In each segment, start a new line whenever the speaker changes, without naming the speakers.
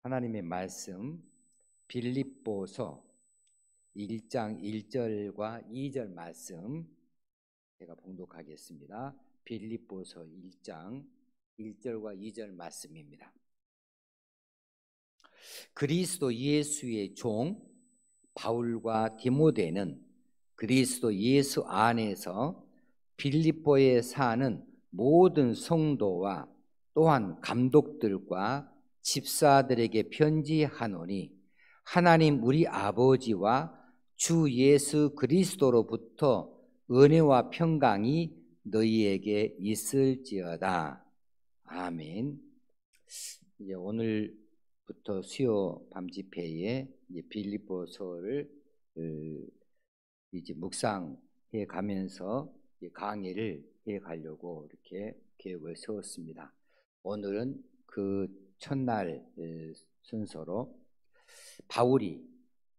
하나님의 말씀 빌립보서 1장 1절과 2절 말씀 제가 봉독하겠습니다. 빌립보서 1장 1절과 2절 말씀입니다. 그리스도 예수의 종 바울과 디모데는 그리스도 예수 안에서 빌립보에 사는 모든 성도와 또한 감독들과 집사들에게 편지하노니 하나님 우리 아버지와 주 예수 그리스도로부터 은혜와 평강이 너희에게 있을지어다. 아멘. 이제 오늘부터 수요 밤 집회에 빌립보서를 이제 묵상해 가면서 강의를 해 가려고 이렇게 계획을 세웠습니다. 오늘은 그 첫날 순서로 바울이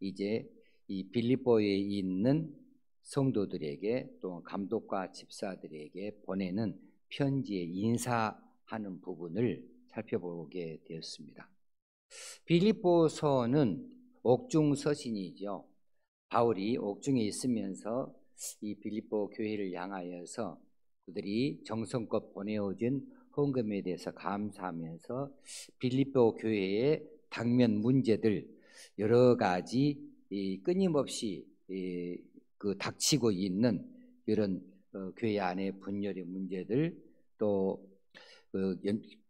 이제 이 빌립보에 있는 성도들에게 또 감독과 집사들에게 보내는 편지에 인사하는 부분을 살펴보게 되었습니다. 빌립보서는 옥중서신이죠. 바울이 옥중에 있으면서 이 빌립보 교회를 향하여서 그들이 정성껏 보내어준 헌금에 대해서 감사하면서 빌립보 교회의 당면 문제들 여러 가지 끊임없이 그 닥치고 있는 이런 교회 안의 분열의 문제들 또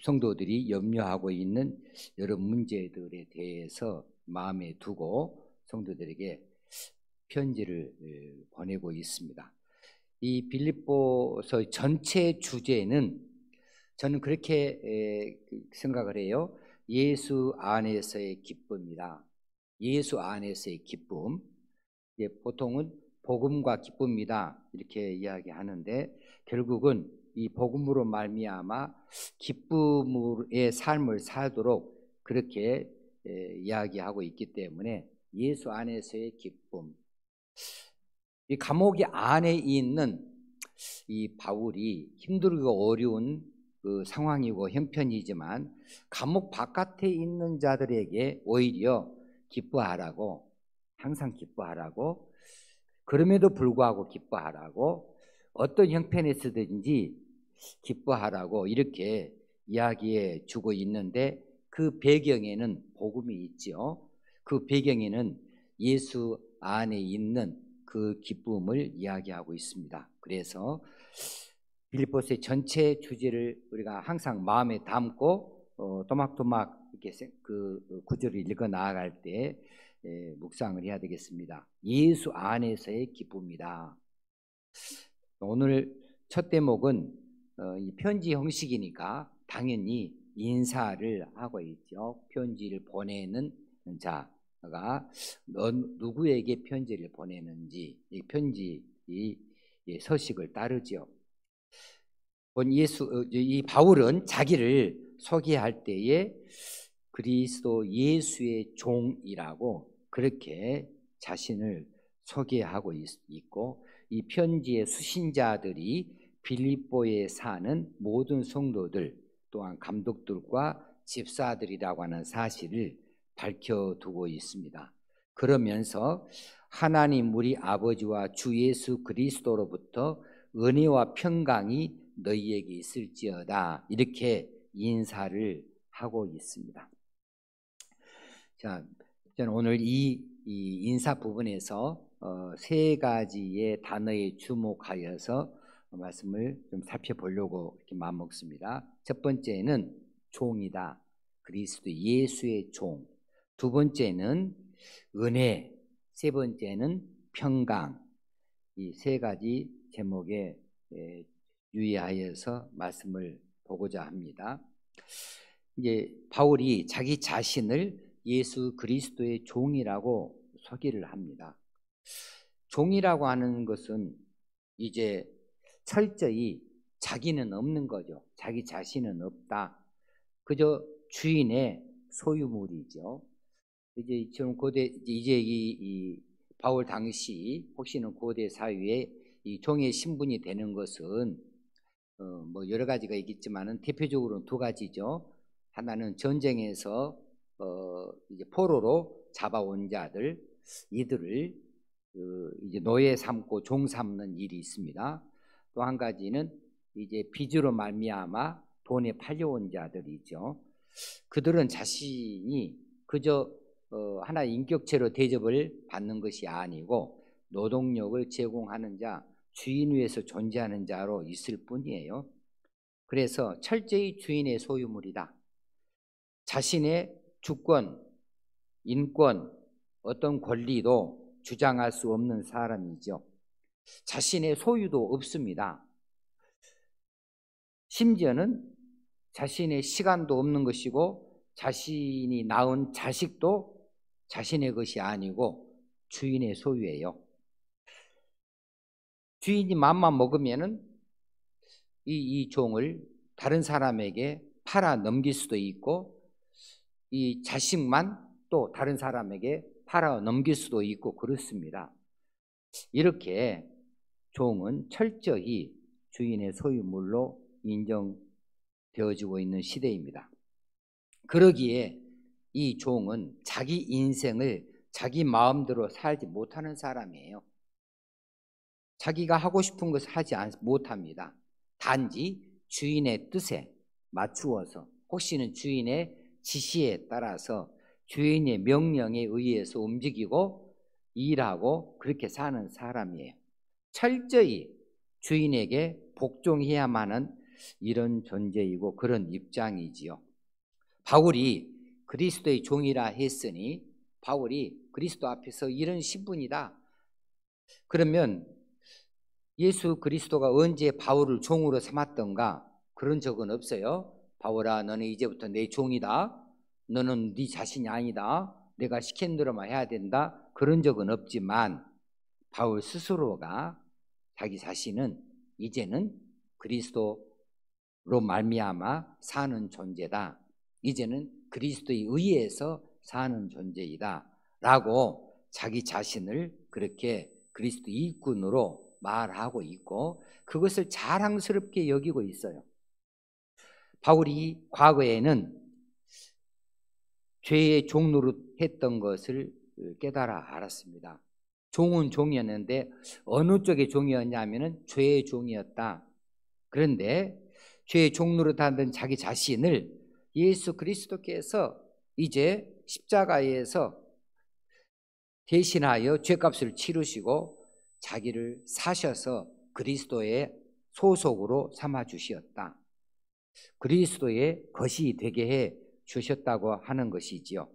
성도들이 염려하고 있는 여러 문제들에 대해서 마음에 두고 성도들에게 편지를 보내고 있습니다. 이 빌립보서 전체 주제는 저는 그렇게 생각을 해요. 예수 안에서의 기쁨이다. 예수 안에서의 기쁨. 보통은 복음과 기쁨이다 이렇게 이야기하는데 결국은 이 복음으로 말미암아 기쁨의 삶을 살도록 그렇게 이야기하고 있기 때문에 예수 안에서의 기쁨. 이 감옥 안에 있는 이 바울이 힘들고 어려운 그 상황이고 형편이지만 감옥 바깥에 있는 자들에게 오히려 기뻐하라고, 항상 기뻐하라고, 그럼에도 불구하고 기뻐하라고, 어떤 형편에서든지 기뻐하라고 이렇게 이야기해 주고 있는데 그 배경에는 복음이 있죠. 그 배경에는 예수 안에 있는 그 기쁨을 이야기하고 있습니다. 그래서 빌립보서의 전체 주제를 우리가 항상 마음에 담고 토막토막 이렇게 그 구절을 읽어 나아갈 때 묵상을 해야 되겠습니다. 예수 안에서의 기쁨이다. 오늘 첫 대목은 이 편지 형식이니까 당연히 인사를 하고 있죠. 편지를 보내는 자가 누구에게 편지를 보내는지 이 편지 이 서식을 따르죠. 이 바울은 자기를 소개할 때에 그리스도 예수의 종이라고 그렇게 자신을 소개하고 있고 이 편지의 수신자들이 빌립보에 사는 모든 성도들 또한 감독들과 집사들이라고 하는 사실을 밝혀두고 있습니다. 그러면서 하나님 우리 아버지와 주 예수 그리스도로부터 은혜와 평강이 너희에게 있을지어다 이렇게 인사를 하고 있습니다. 자, 저는 오늘 이 인사 부분에서 세 가지의 단어에 주목하여서 말씀을 좀 살펴보려고 이렇게 마음먹습니다. 첫 번째는 종이다. 그리스도 예수의 종. 두 번째는 은혜. 세 번째는 평강. 이 세 가지 제목에 유의하여서 말씀을 보고자 합니다. 이제 바울이 자기 자신을 예수 그리스도의 종이라고 소개를 합니다. 종이라고 하는 것은 이제 철저히 자기는 없는 거죠. 자기 자신은 없다. 그저 주인의 소유물이죠. 이제 지금 이 바울 당시 혹시는 고대 사회에 이 종의 신분이 되는 것은 뭐 여러 가지가 있겠지만은 대표적으로는 두 가지죠. 하나는 전쟁에서 이제 포로로 잡아온 자들, 이들을 이제 노예 삼고 종 삼는 일이 있습니다. 또 한 가지는 이제 빚으로 말미암아 돈에 팔려온 자들이죠. 그들은 자신이 그저 하나의 인격체로 대접을 받는 것이 아니고 노동력을 제공하는 자, 주인 위에서 존재하는 자로 있을 뿐이에요. 그래서 철저히 주인의 소유물이다. 자신의 주권, 인권, 어떤 권리도 주장할 수 없는 사람이죠. 자신의 소유도 없습니다. 심지어는 자신의 시간도 없는 것이고 자신이 낳은 자식도 자신의 것이 아니고 주인의 소유예요. 주인이 맘만 먹으면은 이 종을 다른 사람에게 팔아 넘길 수도 있고 이 자식만 또 다른 사람에게 팔아 넘길 수도 있고 그렇습니다. 이렇게 종은 철저히 주인의 소유물로 인정되어지고 있는 시대입니다. 그러기에 이 종은 자기 인생을 자기 마음대로 살지 못하는 사람이에요. 자기가 하고 싶은 것을 하지 못합니다. 단지 주인의 뜻에 맞추어서 혹시는 주인의 지시에 따라서 주인의 명령에 의해서 움직이고 일하고 그렇게 사는 사람이에요. 철저히 주인에게 복종해야만 하는 이런 존재이고 그런 입장이지요. 바울이 그리스도의 종이라 했으니 바울이 그리스도 앞에서 이런 신분이다. 그러면 예수 그리스도가 언제 바울을 종으로 삼았던가? 그런 적은 없어요. 바울아, 너는 이제부터 내 종이다. 너는 네 자신이 아니다. 내가 시킨 대로만 해야 된다. 그런 적은 없지만 바울 스스로가 자기 자신은 이제는 그리스도로 말미암아 사는 존재다. 이제는 그리스도에 의해서 사는 존재이다 라고 자기 자신을 그렇게 그리스도 일꾼으로 말하고 있고 그것을 자랑스럽게 여기고 있어요. 바울이 과거에는 죄의 종노릇했던 것을 깨달아 알았습니다. 종은 종이었는데 어느 쪽의 종이었냐면은 죄의 종이었다. 그런데 죄의 종노릇하던 자기 자신을 예수 그리스도께서 이제 십자가에서 대신하여 죄값을 치르시고 자기를 사셔서 그리스도의 소속으로 삼아 주셨다. 그리스도의 것이 되게 해 주셨다고 하는 것이지요.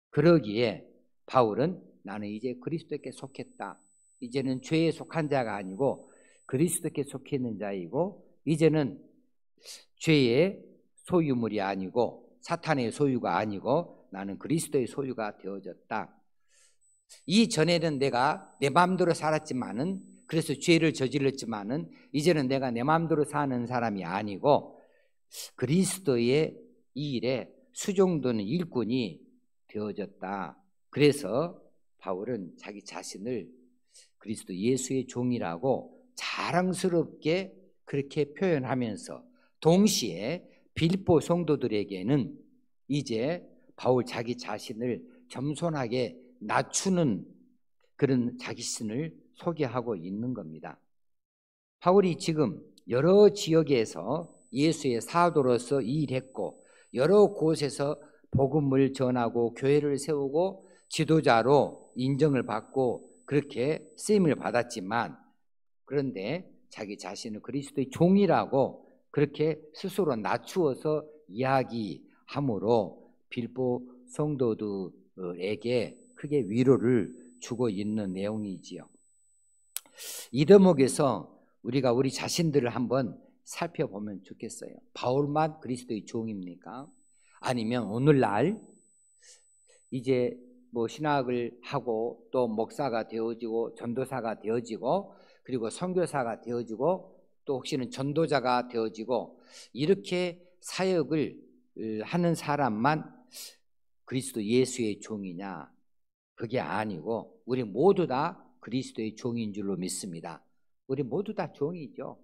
그러기에 바울은 나는 이제 그리스도께 속했다. 이제는 죄에 속한 자가 아니고 그리스도께 속해 있는 자이고 이제는 죄의 소유물이 아니고 사탄의 소유가 아니고 나는 그리스도의 소유가 되어졌다. 이전에는 내가 내 마음대로 살았지만은 그래서 죄를 저질렀지만은 이제는 내가 내 마음대로 사는 사람이 아니고 그리스도의 이 일에 수종되는 일꾼이 되어졌다. 그래서 바울은 자기 자신을 그리스도 예수의 종이라고 자랑스럽게 그렇게 표현하면서 동시에 빌립보 성도들에게는 이제 바울 자기 자신을 겸손하게 낮추는 그런 자기 자신을 소개하고 있는 겁니다. 바울이 지금 여러 지역에서 예수의 사도로서 일했고 여러 곳에서 복음을 전하고 교회를 세우고 지도자로 인정을 받고 그렇게 쓰임을 받았지만 그런데 자기 자신을 그리스도의 종이라고 그렇게 스스로 낮추어서 이야기함으로 빌립보 성도들에게 크게 위로를 주고 있는 내용이지요. 이 대목에서 우리가 우리 자신들을 한번 살펴보면 좋겠어요. 바울만 그리스도의 종입니까? 아니면 오늘날 이제 뭐 신학을 하고 또 목사가 되어지고 전도사가 되어지고 그리고 선교사가 되어지고 또 혹시는 전도자가 되어지고 이렇게 사역을 하는 사람만 그리스도 예수의 종이냐? 그게 아니고 우리 모두 다 그리스도의 종인 줄로 믿습니다. 우리 모두 다 종이죠.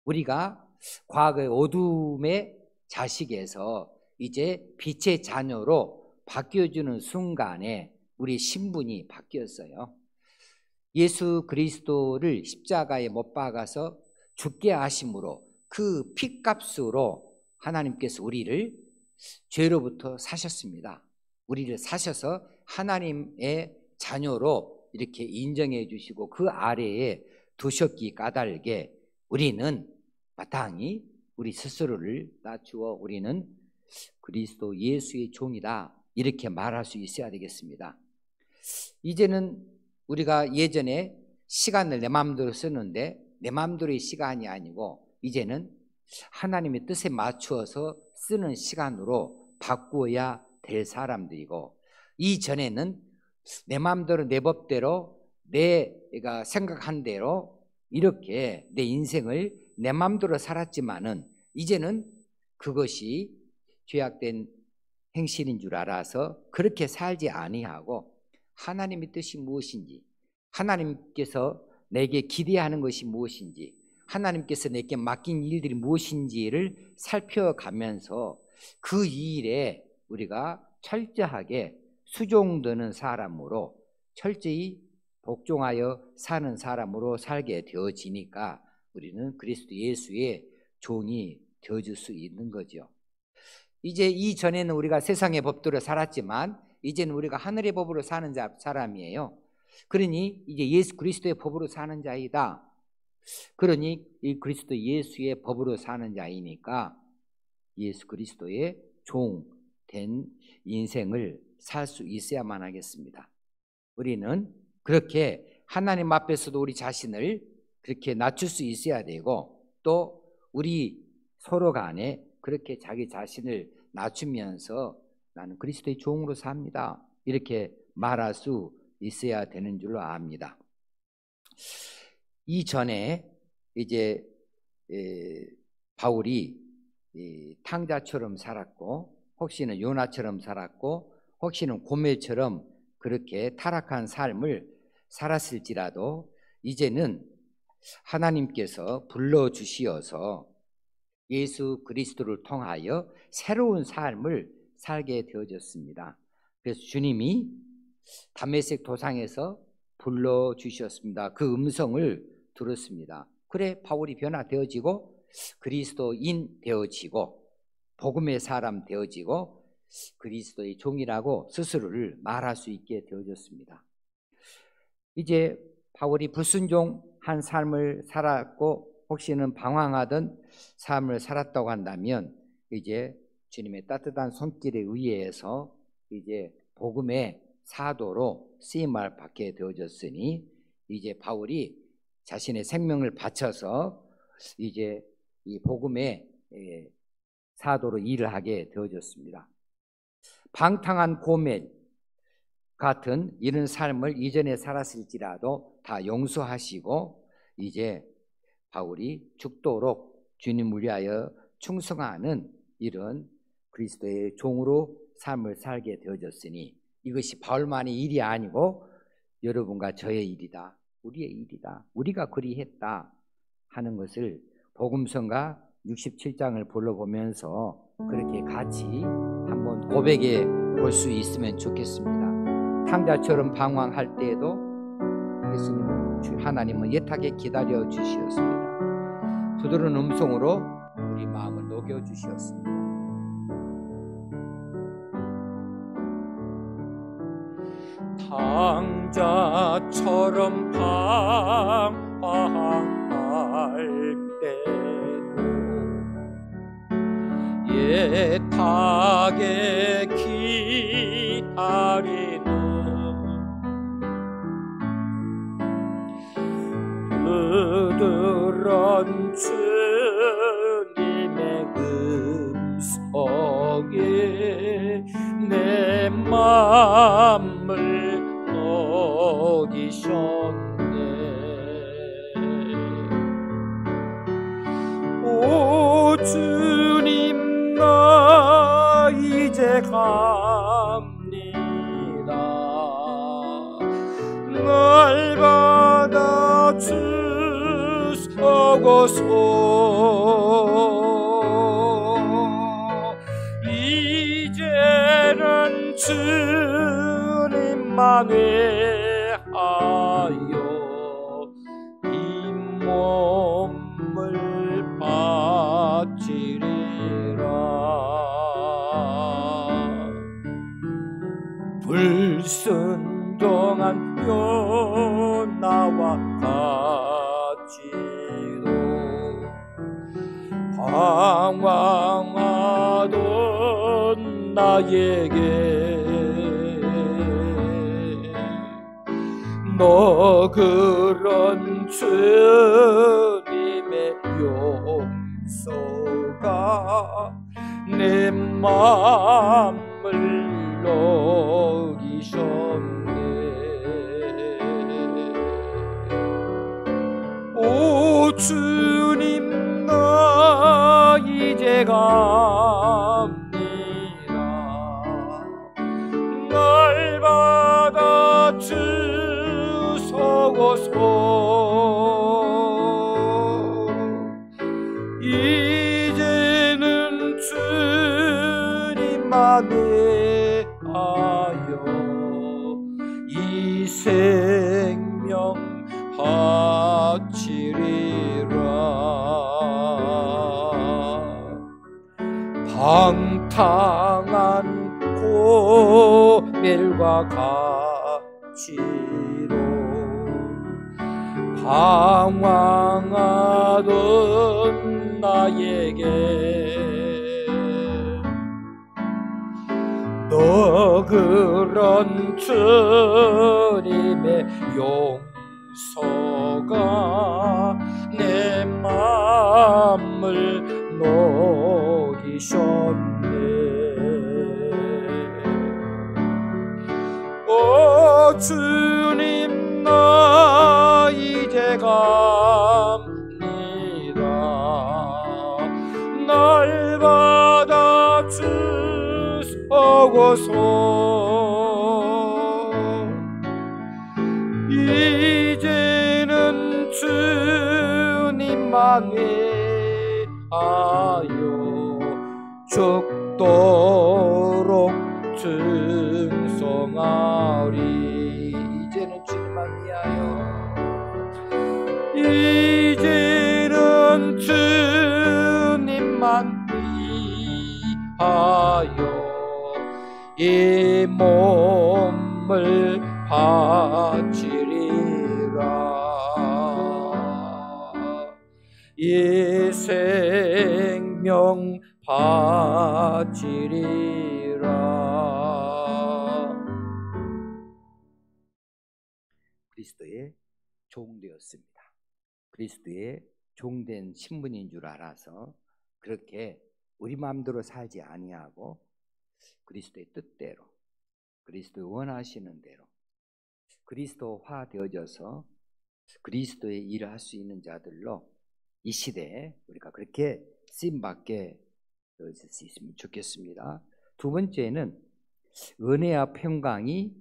우리가 과거의 어둠의 자식에서 이제 빛의 자녀로 바뀌어주는 순간에 우리 신분이 바뀌었어요. 예수 그리스도를 십자가에 못 박아서 죽게 하심으로 그 피값으로 하나님께서 우리를 죄로부터 사셨습니다. 우리를 사셔서 하나님의 자녀로 이렇게 인정해 주시고 그 아래에 두셨기 까닭에 우리는 마땅히 우리 스스로를 낮추어 우리는 그리스도 예수의 종이다 이렇게 말할 수 있어야 되겠습니다. 이제는 우리가 예전에 시간을 내 마음대로 쓰는데 내 마음대로의 시간이 아니고 이제는 하나님의 뜻에 맞추어서 쓰는 시간으로 바꾸어야 될 사람들이고, 이전에는 내 마음대로 내 법대로 내가 생각한 대로 이렇게 내 인생을 내 마음대로 살았지만은 이제는 그것이 죄악된 행실인 줄 알아서 그렇게 살지 아니하고 하나님의 뜻이 무엇인지, 하나님께서 내게 기대하는 것이 무엇인지, 하나님께서 내게 맡긴 일들이 무엇인지를 살펴가면서 그 일에 우리가 철저하게 수종드는 사람으로 철저히 복종하여 사는 사람으로 살게 되어지니까 우리는 그리스도 예수의 종이 되어줄 수 있는 거죠. 이제 이전에는 우리가 세상의 법대로 살았지만 이제는 우리가 하늘의 법으로 사는 사람이에요. 그러니 이제 예수 그리스도의 법으로 사는 자이다. 그러니 이 그리스도 예수의 법으로 사는 자이니까 예수 그리스도의 종 된 인생을 살 수 있어야만 하겠습니다. 우리는 그렇게 하나님 앞에서도 우리 자신을 그렇게 낮출 수 있어야 되고, 또 우리 서로 간에 그렇게 자기 자신을 낮추면서 나는 그리스도의 종으로 삽니다 이렇게 말할 수 있어야 되는 줄로 압니다. 이전에 이제 바울이 탕자처럼 살았고, 혹시는 요나처럼 살았고, 혹시는 고멜처럼 그렇게 타락한 삶을 살았을지라도 이제는 하나님께서 불러주시어서 예수 그리스도를 통하여 새로운 삶을 살게 되어졌습니다. 그래서 주님이 다메섹 도상에서 불러주셨습니다. 그 음성을 들었습니다. 그래 바울이 변화되어지고 그리스도인 되어지고 복음의 사람 되어지고 그리스도의 종이라고 스스로를 말할 수 있게 되어졌습니다. 이제 바울이 불순종한 삶을 살았고 혹시는 방황하던 삶을 살았다고 한다면 이제 주님의 따뜻한 손길에 의해서 이제 복음의 사도로 쓰임을 받게 되어졌으니 이제 바울이 자신의 생명을 바쳐서 이제 이 복음의 사도로 일을 하게 되어졌습니다. 방탕한 고멜 같은 이런 삶을 이전에 살았을지라도 다 용서하시고 이제 바울이 죽도록 주님을 위하여 충성하는 이런 그리스도의 종으로 삶을 살게 되어졌으니 이것이 바울만의 일이 아니고 여러분과 저의 일이다, 우리의 일이다, 우리가 그리했다 하는 것을 복음성가 67장을 불러보면서 그렇게 같이 한번 고백해 볼 수 있으면 좋겠습니다. 탕자처럼 방황할 때에도 예수님은 하나님은 애타게 기다려 주시었습니다. 두드러는 음성으로 우리 마음을 녹여 주시었습니다.
탕자처럼 방황할 때도 애타게 기다리는 그들은 주님의 음성에 내 마음을 녹이셨네. 오 주님 나 이제 갑니다. 날 받아 주소서. 이제는 주님만 위하여 이 몸을 바치리라. 불순종한 요나와 같이도 방황하던 나에게 너 그런 주님의 용서가 내 마음을 녹이셨네. 오 주님, 나 이제 갑니다. 날 받아 주소서. 이제는 주님만 위하여 이 생명 바치리라. 방탕한 고멜과 같이로 방황하던 나에게 너 그런 주님의 용서가 내 마음을 녹이셨네. 오 주님, 나 이제 갑니다. 날 받아 주소서. 이제는 주님만 위하여 죽도록 충성하리. 이제는 주님만 위하여, 이제는 주님만 위하여 이 몸을 바치리라. 이 생명 바치리라.
그리스도의 종되었습니다. 그리스도의 종된 신분인 줄 알아서 그렇게 우리 마음대로 살지 아니하고 그리스도의 뜻대로, 그리스도의 원하시는 대로 그리스도화 되어져서 그리스도의 일을 할 수 있는 자들로 이 시대에 우리가 그렇게 쓰임받게 되어질 수 있으면 좋겠습니다. 두 번째는 은혜와 평강이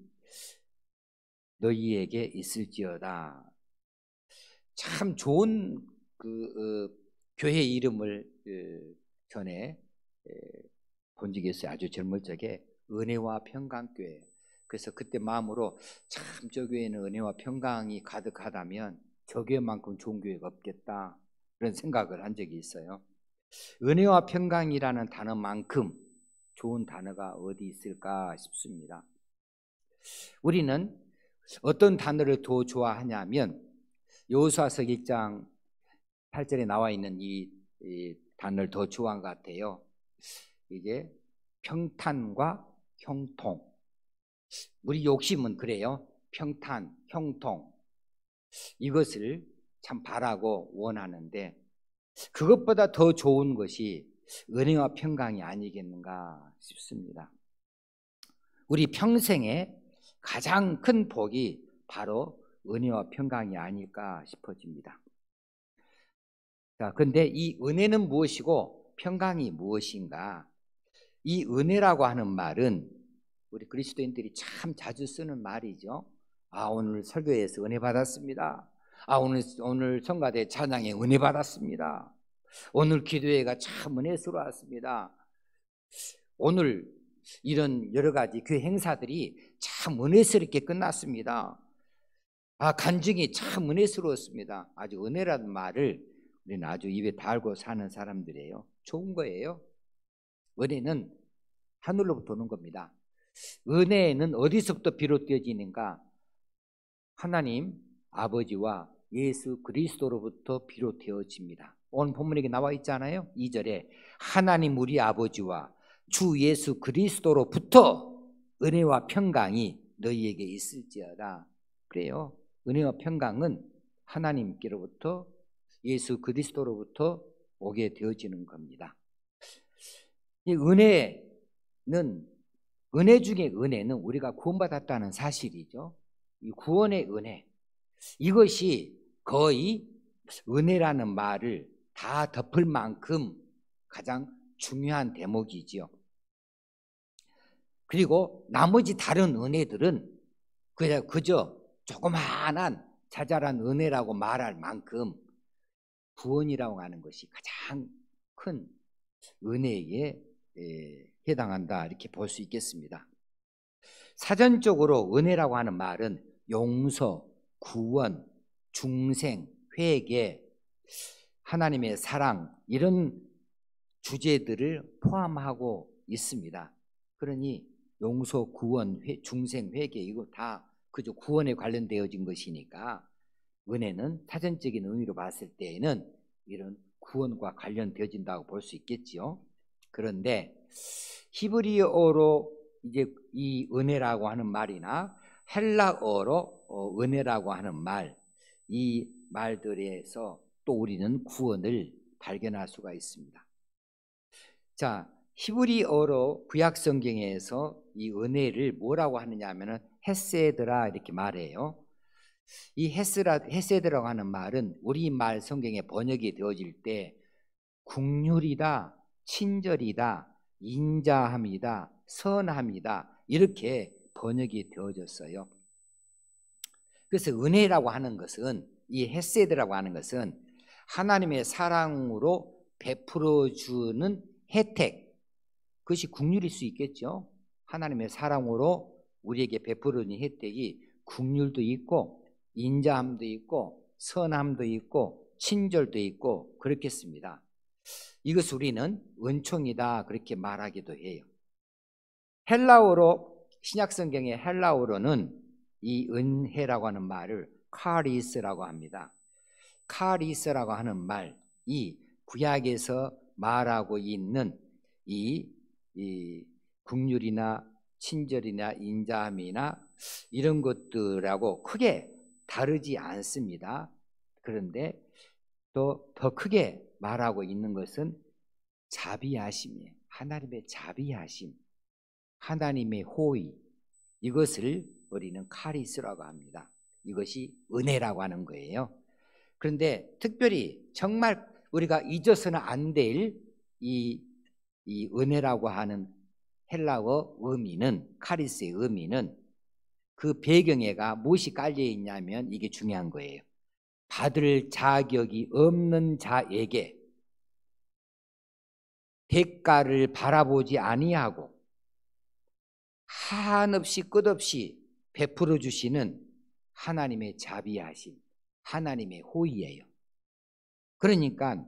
너희에게 있을지어다. 참 좋은 교회 이름을 전에 본 적이 있어요. 아주 젊을 적에 은혜와 평강교회. 그래서 그때 마음으로 참 저 교회는 은혜와 평강이 가득하다면 저 교회만큼 좋은 교회가 없겠다, 그런 생각을 한 적이 있어요. 은혜와 평강이라는 단어만큼 좋은 단어가 어디 있을까 싶습니다. 우리는 어떤 단어를 더 좋아하냐면 여호수아서 1장 8절에 나와 있는 이 단어를 더 좋아한 것 같아요. 이게 평탄과 형통. 우리 욕심은 그래요. 평탄, 형통, 이것을 참 바라고 원하는데 그것보다 더 좋은 것이 은혜와 평강이 아니겠는가 싶습니다. 우리 평생에 가장 큰 복이 바로 은혜와 평강이 아닐까 싶어집니다. 자, 근데 이 은혜는 무엇이고 평강이 무엇인가? 이 은혜라고 하는 말은 우리 그리스도인들이 참 자주 쓰는 말이죠. 아, 오늘 설교에서 은혜 받았습니다. 아, 오늘 성가대 찬양에 은혜 받았습니다. 오늘 기도회가 참 은혜스러웠습니다. 오늘 이런 여러 가지 교회 행사들이 참 은혜스럽게 끝났습니다. 간증이 참 은혜스러웠습니다. 아주 은혜라는 말을 우리는 아주 입에 달고 사는 사람들이에요. 좋은 거예요. 은혜는 하늘로부터 오는 겁니다. 은혜는 어디서부터 비롯되어지는가? 하나님 아버지와 예수 그리스도로부터 비롯되어집니다. 오늘 본문에 나와 있잖아요. 2절에 하나님 우리 아버지와 주 예수 그리스도로부터 은혜와 평강이 너희에게 있을지어다. 그래요. 은혜와 평강은 하나님께로부터 예수 그리스도로부터 오게 되어지는 겁니다. 이 은혜 중에 은혜는 우리가 구원받았다는 사실이죠. 이 구원의 은혜, 이것이 거의 은혜라는 말을 다 덮을 만큼 가장 중요한 대목이지요. 그리고 나머지 다른 은혜들은 그저 조그마한 자잘한 은혜라고 말할 만큼 구원이라고 하는 것이 가장 큰 은혜에 해당한다, 이렇게 볼 수 있겠습니다. 사전적으로 은혜라고 하는 말은 용서, 구원, 중생, 회개, 하나님의 사랑, 이런 주제들을 포함하고 있습니다. 그러니 용서, 구원, 중생, 회개, 이거 다 그저 구원에 관련되어진 것이니까 은혜는 사전적인 의미로 봤을 때에는 이런 구원과 관련되어진다고 볼 수 있겠지요. 그런데 히브리어로 이제 이 은혜라고 하는 말이나 헬라어로 은혜라고 하는 말, 이 말들에서 또 우리는 구원을 발견할 수가 있습니다. 자, 히브리어로 구약 성경에서 이 은혜를 뭐라고 하느냐 하면은 헤세드라 이렇게 말해요. 이 헤세드라고 하는 말은 우리말 성경에 번역이 되어질 때 긍휼이다, 친절이다, 인자함이다, 선함이다, 이렇게 번역이 되어졌어요. 그래서 은혜라고 하는 것은, 이 헤세드라고 하는 것은 하나님의 사랑으로 베풀어주는 혜택, 그것이 긍휼일 수 있겠죠. 하나님의 사랑으로 우리에게 베풀어주는 혜택이 긍휼도 있고 인자함도 있고 선함도 있고 친절도 있고 그렇겠습니다. 이것을 우리는 은총이다, 그렇게 말하기도 해요. 헬라어로, 신약성경의 헬라어로는 이 은혜라고 하는 말을 카리스라고 합니다. 카리스라고 하는 말, 이 구약에서 말하고 있는 이 긍휼이나 친절이나 인자함이나 이런 것들하고 크게 다르지 않습니다. 그런데 또 더 크게 말하고 있는 것은 자비하심이에요. 하나님의 자비하심, 하나님의 호의, 이것을 우리는 카리스라고 합니다. 이것이 은혜라고 하는 거예요. 그런데 특별히 정말 우리가 잊어서는 안 될 이 은혜라고 하는 헬라어 의미는, 카리스의 의미는 그 배경에가 무엇이 깔려 있냐면 이게 중요한 거예요. 받을 자격이 없는 자에게 대가를 바라보지 아니하고 한없이 끝없이 베풀어 주시는 하나님의 자비하심, 하나님의 호의예요. 그러니까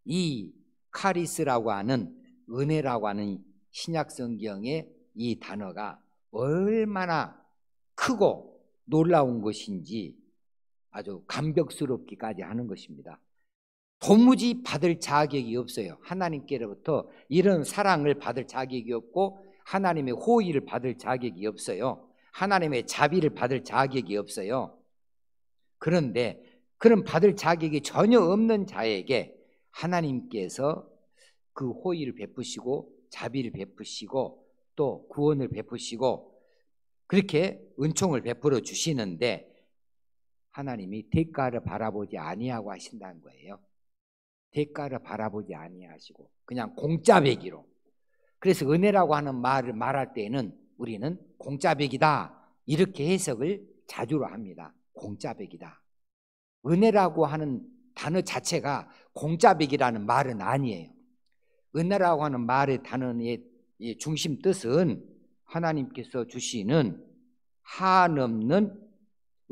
이 카리스라고 하는, 은혜라고 하는 신약성경의 이 단어가 얼마나 크고 놀라운 것인지 아주 감격스럽기까지 하는 것입니다. 도무지 받을 자격이 없어요. 하나님께로부터 이런 사랑을 받을 자격이 없고 하나님의 호의를 받을 자격이 없어요. 하나님의 자비를 받을 자격이 없어요. 그런데 그런 받을 자격이 전혀 없는 자에게 하나님께서 그 호의를 베푸시고 자비를 베푸시고 또 구원을 베푸시고 그렇게 은총을 베풀어 주시는데 하나님이 대가를 바라보지 아니하고 하신다는 거예요. 대가를 바라보지 아니하시고 그냥 공짜배기로. 그래서 은혜라고 하는 말을 말할 때는 우리는 공짜배기다, 이렇게 해석을 자주 합니다. 공짜배기다. 은혜라고 하는 단어 자체가 공짜배기라는 말은 아니에요. 은혜라고 하는 말의 단어의 이 중심 뜻은 하나님께서 주시는 한없는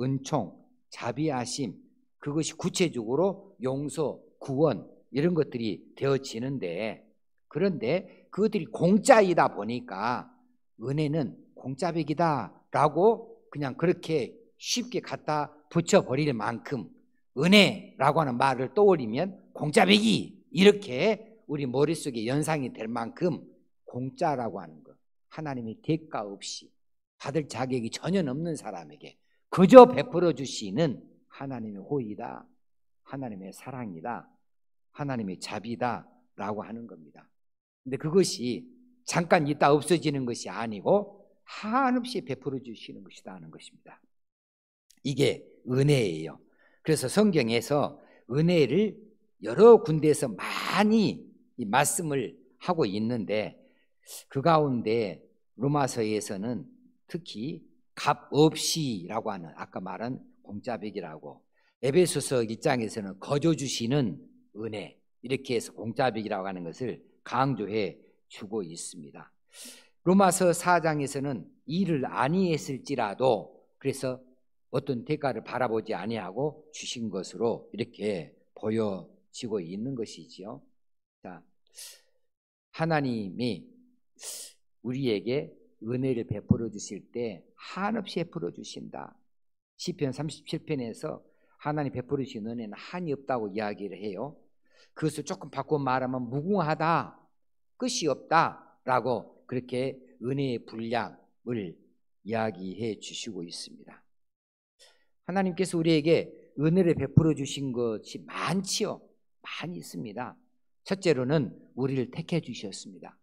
은총, 자비하심, 그것이 구체적으로 용서, 구원 이런 것들이 되어지는데, 그런데 그것들이 공짜이다 보니까 은혜는 공짜백이다라고 그냥 그렇게 쉽게 갖다 붙여버릴 만큼, 은혜라고 하는 말을 떠올리면 공짜백이 이렇게 우리 머릿속에 연상이 될 만큼 공짜라고 하는 것, 하나님이 대가 없이 받을 자격이 전혀 없는 사람에게 그저 베풀어 주시는 하나님의 호의다, 하나님의 사랑이다, 하나님의 자비다 라고 하는 겁니다. 근데 그것이 잠깐 있다 없어지는 것이 아니고 한없이 베풀어 주시는 것이다 하는 것입니다. 이게 은혜예요. 그래서 성경에서 은혜를 여러 군데에서 많이 이 말씀을 하고 있는데, 그 가운데 로마서에서는 특히 값 없이라고 하는, 아까 말한 공짜백이라고, 에베소서 1장에서는 거저 주시는 은혜, 이렇게 해서 공짜백이라고 하는 것을 강조해 주고 있습니다. 로마서 4장에서는 일을 아니했을지라도, 그래서 어떤 대가를 바라보지 아니하고 주신 것으로 이렇게 보여지고 있는 것이지요. 자, 하나님이 우리에게 은혜를 베풀어 주실 때 한없이 베풀어 주신다. 시편 37편에서 하나님 베풀어 주신 은혜는 한이 없다고 이야기를 해요. 그것을 조금 바꿔 말하면 무궁하다, 끝이 없다라고 그렇게 은혜의 분량을 이야기해 주시고 있습니다. 하나님께서 우리에게 은혜를 베풀어 주신 것이 많지요. 많이 있습니다. 첫째로는 우리를 택해 주셨습니다.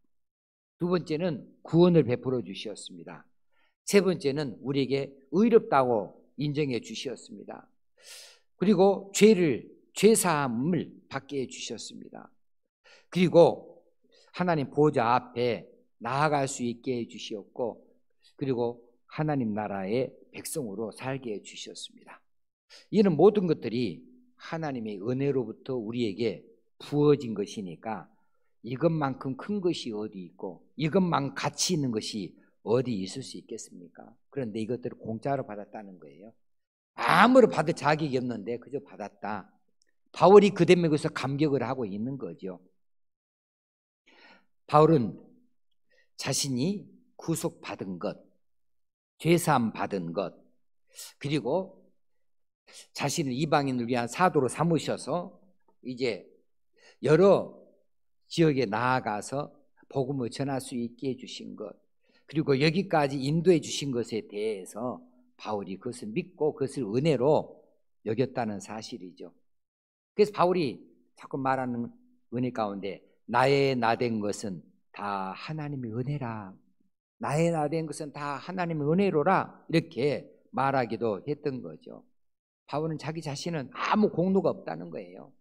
두 번째는 구원을 베풀어 주셨습니다. 세 번째는 우리에게 의롭다고 인정해 주셨습니다. 그리고 죄사함을 받게 해 주셨습니다. 그리고 하나님 보좌 앞에 나아갈 수 있게 해 주셨고, 그리고 하나님 나라의 백성으로 살게 해 주셨습니다. 이런 모든 것들이 하나님의 은혜로부터 우리에게 부어진 것이니까 이것만큼 큰 것이 어디 있고 이것만 가치 있는 것이 어디 있을 수 있겠습니까? 그런데 이것들을 공짜로 받았다는 거예요. 아무런 받을 자격이 없는데 그저 받았다. 바울이 그 때문에 그래서 감격을 하고 있는 거죠. 바울은 자신이 구속받은 것, 죄사함 받은 것, 그리고 자신을 이방인을 위한 사도로 삼으셔서 이제 여러 지역에 나아가서 복음을 전할 수 있게 해주신 것, 그리고 여기까지 인도해 주신 것에 대해서 바울이 그것을 믿고 그것을 은혜로 여겼다는 사실이죠. 그래서 바울이 자꾸 말하는 은혜 가운데 나의 나된 것은 다 하나님의 은혜라, 나의 나된 것은 다 하나님의 은혜로라, 이렇게 말하기도 했던 거죠. 바울은 자기 자신은 아무 공로가 없다는 거예요.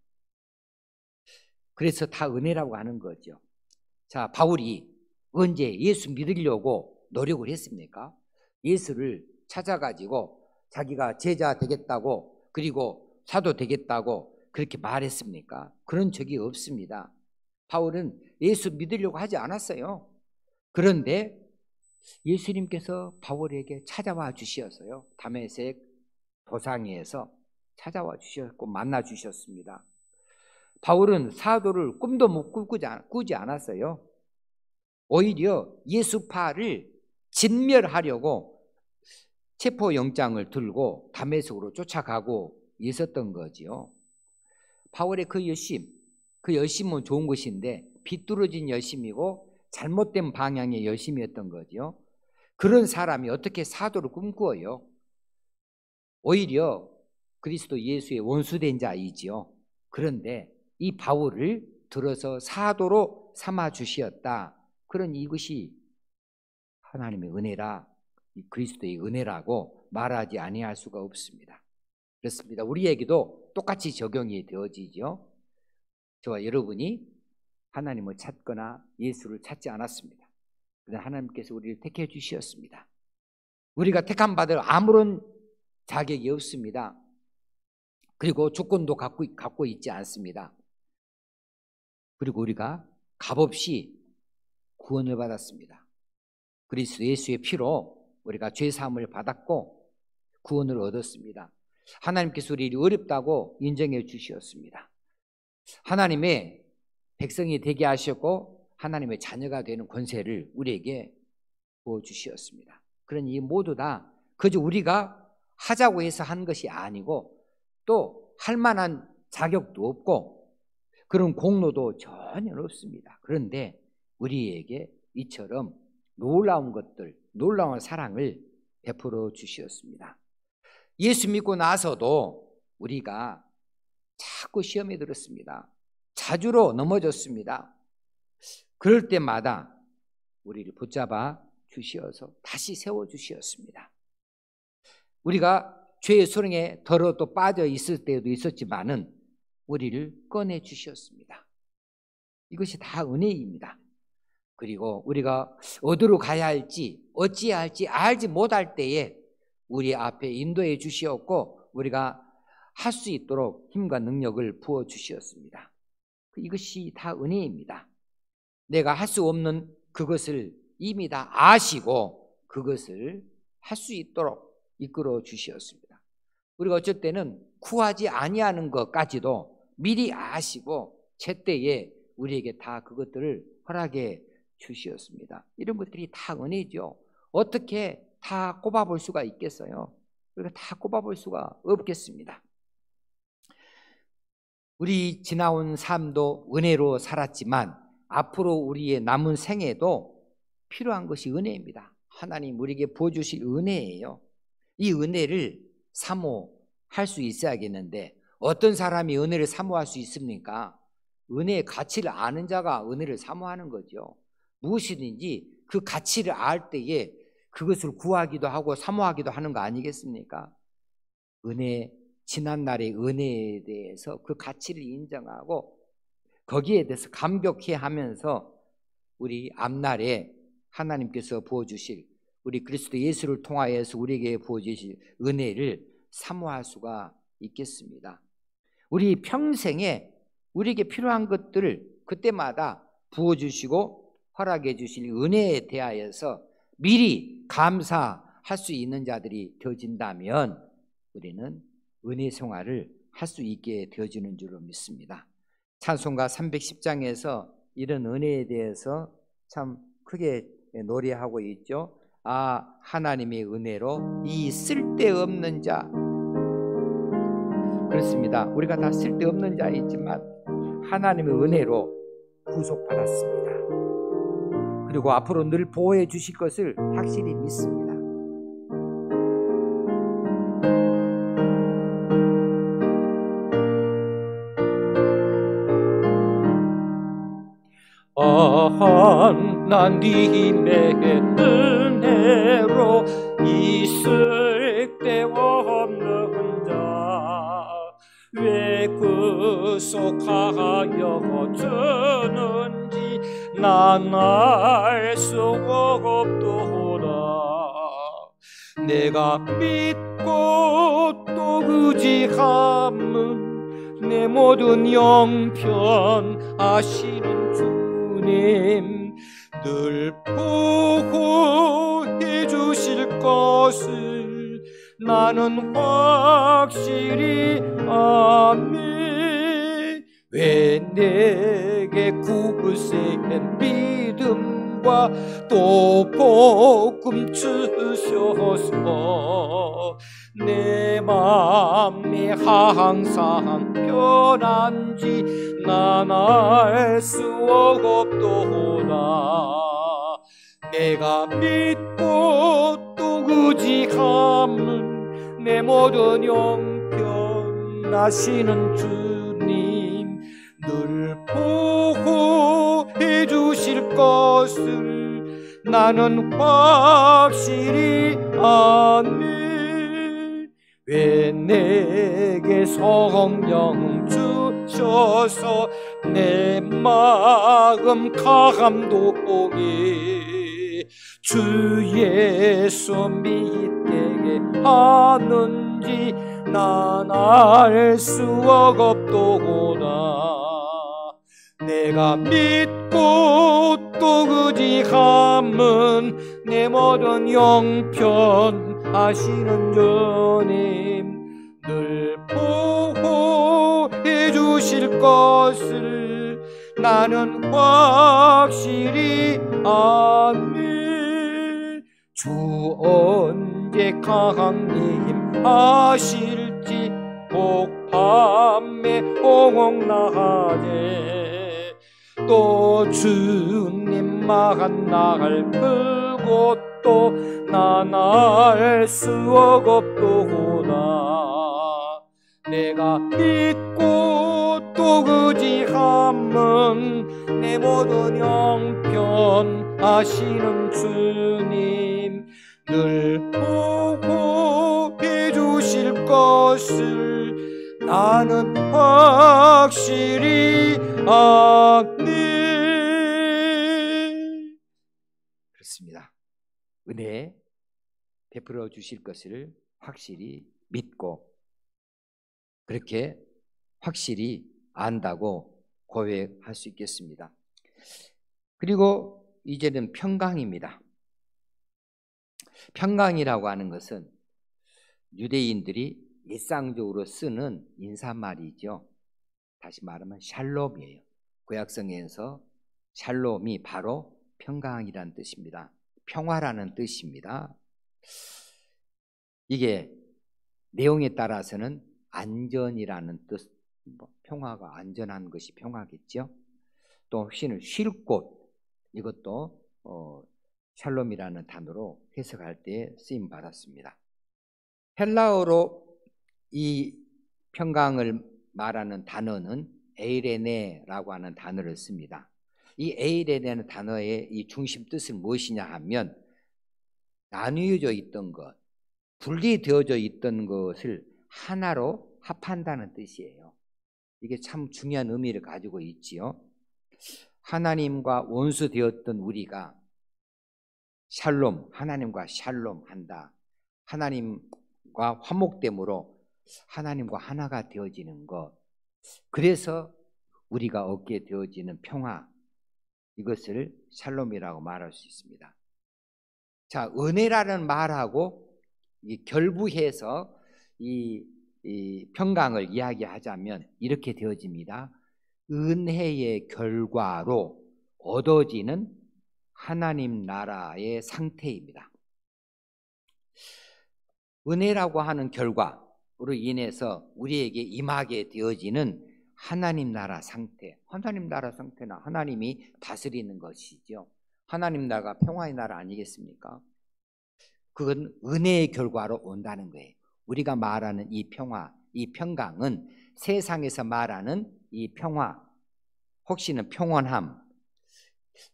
그래서 다 은혜라고 하는 거죠. 자, 바울이 언제 예수 믿으려고 노력을 했습니까? 예수를 찾아가지고 자기가 제자 되겠다고, 그리고 사도 되겠다고 그렇게 말했습니까? 그런 적이 없습니다. 바울은 예수 믿으려고 하지 않았어요. 그런데 예수님께서 바울에게 찾아와 주셨어요. 다메섹 도상에서 찾아와 주셨고 만나 주셨습니다. 바울은 사도를 꿈도 못 꾸지 않았어요. 오히려 예수파를 진멸하려고 체포영장을 들고 다메섹으로 쫓아가고 있었던 거지요. 바울의 그 열심은 좋은 것인데 비뚤어진 열심이고 잘못된 방향의 열심이었던 거죠. 그런 사람이 어떻게 사도를 꿈꾸어요? 오히려 그리스도 예수의 원수된 자이지요. 그런데 이 바울을 들어서 사도로 삼아 주시었다. 그런 이것이 하나님의 은혜라, 그리스도의 은혜라고 말하지 아니할 수가 없습니다. 그렇습니다. 우리에게도 똑같이 적용이 되어지죠. 저와 여러분이 하나님을 찾거나 예수를 찾지 않았습니다. 그러나 하나님께서 우리를 택해 주셨습니다. 우리가 택함 받을 아무런 자격이 없습니다. 그리고 조건도 갖고 있지 않습니다. 그리고 우리가 값없이 구원을 받았습니다. 그리스도 예수의 피로 우리가 죄사함을 받았고 구원을 얻었습니다. 하나님께서 우리를 어렵다고 인정해 주셨습니다. 하나님의 백성이 되게 하셨고 하나님의 자녀가 되는 권세를 우리에게 부어주셨습니다. 그러니 모두 다 그저 우리가 하자고 해서 한 것이 아니고 또 할 만한 자격도 없고 그런 공로도 전혀 없습니다. 그런데 우리에게 이처럼 놀라운 것들, 놀라운 사랑을 베풀어 주셨습니다. 예수 믿고 나서도 우리가 자꾸 시험에 들었습니다. 자주로 넘어졌습니다. 그럴 때마다 우리를 붙잡아 주시어서 다시 세워 주시었습니다. 우리가 죄의 수렁에 더러 또 빠져 있을 때도 있었지만은 우리를 꺼내 주셨습니다. 이것이 다 은혜입니다. 그리고 우리가 어디로 가야 할지 어찌해야 할지 알지 못할 때에 우리 앞에 인도해 주시었고 우리가 할 수 있도록 힘과 능력을 부어 주시었습니다. 이것이 다 은혜입니다. 내가 할 수 없는 그것을 이미 다 아시고 그것을 할 수 있도록 이끌어 주시었습니다. 우리가 어쩔 때는 구하지 아니하는 것까지도 미리 아시고 제때에 우리에게 다 그것들을 허락해 주시었습니다. 이런 것들이 다 은혜죠. 어떻게 다 꼽아볼 수가 있겠어요? 우리가 다 꼽아볼 수가 없겠습니다. 우리 지나온 삶도 은혜로 살았지만 앞으로 우리의 남은 생애도 필요한 것이 은혜입니다. 하나님 우리에게 부어주실 은혜예요. 이 은혜를 사모할 수 있어야겠는데 어떤 사람이 은혜를 사모할 수 있습니까? 은혜의 가치를 아는 자가 은혜를 사모하는 거죠. 무엇이든지 그 가치를 알 때에 그것을 구하기도 하고 사모하기도 하는 거 아니겠습니까? 은혜, 지난날의 은혜에 대해서 그 가치를 인정하고 거기에 대해서 감격해 하면서 우리 앞날에 하나님께서 부어주실 우리 그리스도 예수를 통하여서 우리에게 부어주실 은혜를 사모할 수가 있겠습니다. 우리 평생에 우리에게 필요한 것들을 그때마다 부어주시고 허락해 주실 은혜에 대하여서 미리 감사할 수 있는 자들이 되어진다면 우리는 은혜 생활을 할 수 있게 되어지는 줄로 믿습니다. 찬송가 310장에서 이런 은혜에 대해서 참 크게 노래하고 있죠. 아, 하나님의 은혜로 이 쓸데없는 자. 그렇습니다. 우리가 다 쓸데없는 자이지만 하나님의 은혜로 구속받았습니다. 그리고 앞으로 늘 보호해 주실 것을 확실히 믿습니다.
하나님의 은혜로 있을 데 없는 자 왜 구속하여 주는지 난 알 수 없도다. 내가 믿고 또 의지함은 내 모든 형편 아시는 주님 늘 보호해 주실 것을 나는 확실히 아네. 왜 내게 굳센 믿음과 또 복음 주셔서 내 맘이 항상 편한지 난 알 수 없도다. 내가 믿고 또 의지함은 내 모든 형편 아시는 주님 늘 보호해 주실 것을 나는 확실히 아네. 왜 내게 성령 주셔서 내 마음 감동해 주 예수 믿게 하는지 난 알 수 없도다. 내가 믿고 또 의지함은 내 모든 형편하시는 주님 늘 보호해 주실 것을 나는 확실히 아네. 주 언제 강림하실지 밤에 홍옥나하네. 또 주님 만날 그곳도 난 알 수 없도다. 내가 믿고 또 의지함은 내 모든 형편하시는 주님 늘 보호해 주실 것을 나는 확실히 아네.
그렇습니다. 은혜 베풀어 주실 것을 확실히 믿고 그렇게 확실히 안다고 고백할 수 있겠습니다. 그리고 이제는 평강입니다. 평강이라고 하는 것은 유대인들이 일상적으로 쓰는 인사말이죠. 다시 말하면 샬롬이에요. 구약성에서 샬롬이 바로 평강이라는 뜻입니다. 평화라는 뜻입니다. 이게 내용에 따라서는 안전이라는 뜻, 평화가 안전한 것이 평화겠죠. 또 혹시는 쉴 곳, 이것도 샬롬이라는 단어로 해석할 때 쓰임 받았습니다. 헬라어로 이 평강을 말하는 단어는 에이레네라고 하는 단어를 씁니다. 이 에이레네라는 단어의 이 중심 뜻은 무엇이냐 하면 나뉘어져 있던 것, 분리되어져 있던 것을 하나로 합한다는 뜻이에요. 이게 참 중요한 의미를 가지고 있지요. 하나님과 원수되었던 우리가 샬롬, 하나님과 샬롬 한다. 하나님과 화목됨으로 하나님과 하나가 되어지는 것. 그래서 우리가 얻게 되어지는 평화, 이것을 샬롬이라고 말할 수 있습니다. 자, 은혜라는 말하고 결부해서 이 평강을 이야기하자면 이렇게 되어집니다. 은혜의 결과로 얻어지는 하나님 나라의 상태입니다. 은혜라고 하는 결과로 인해서 우리에게 임하게 되어지는 하나님 나라 상태, 하나님 나라 상태는 하나님이 다스리는 것이죠. 하나님 나라가 평화의 나라 아니겠습니까? 그건 은혜의 결과로 온다는 거예요. 우리가 말하는 이 평화, 이 평강은 세상에서 말하는 이 평화, 혹시는 평온함,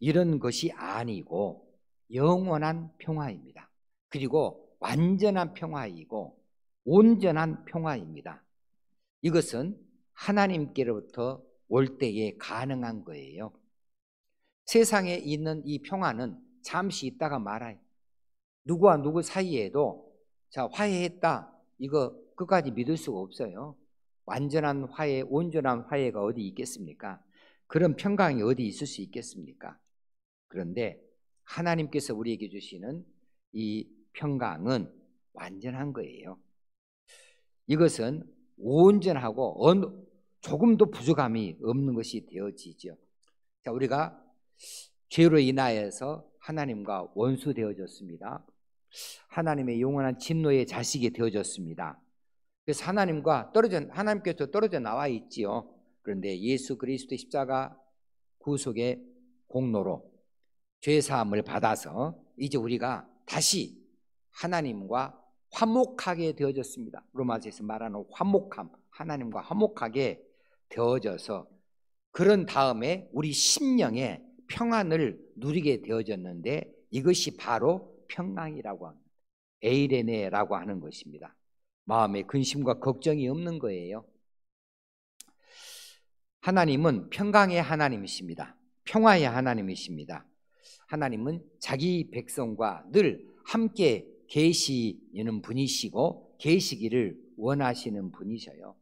이런 것이 아니고 영원한 평화입니다. 그리고 완전한 평화이고 온전한 평화입니다. 이것은 하나님께로부터 올 때에 가능한 거예요. 세상에 있는 이 평화는 잠시 있다가 말아요. 누구와 누구 사이에도 자 화해했다, 이거 끝까지 믿을 수가 없어요. 완전한 화해, 온전한 화해가 어디 있겠습니까? 그런 평강이 어디 있을 수 있겠습니까? 그런데 하나님께서 우리에게 주시는 이 평강은 완전한 거예요. 이것은 온전하고 조금도 부족함이 없는 것이 되어지죠. 자, 우리가 죄로 인하여서 하나님과 원수 되어졌습니다. 하나님의 영원한 진노의 자식이 되어졌습니다. 그래서 하나님께서 떨어져 나와 있지요. 그런데 예수 그리스도의 십자가 구속의 공로로 죄 사함을 받아서 이제 우리가 다시 하나님과 화목하게 되어졌습니다. 로마서에서 말하는 화목함, 하나님과 화목하게 되어져서 그런 다음에 우리 심령에 평안을 누리게 되어졌는데 이것이 바로 평강이라고 합니다. 에이레네라고 하는 것입니다. 마음에 근심과 걱정이 없는 거예요. 하나님은 평강의 하나님이십니다. 평화의 하나님이십니다. 하나님은 자기 백성과 늘 함께 계시는 분이시고 계시기를 원하시는 분이셔요.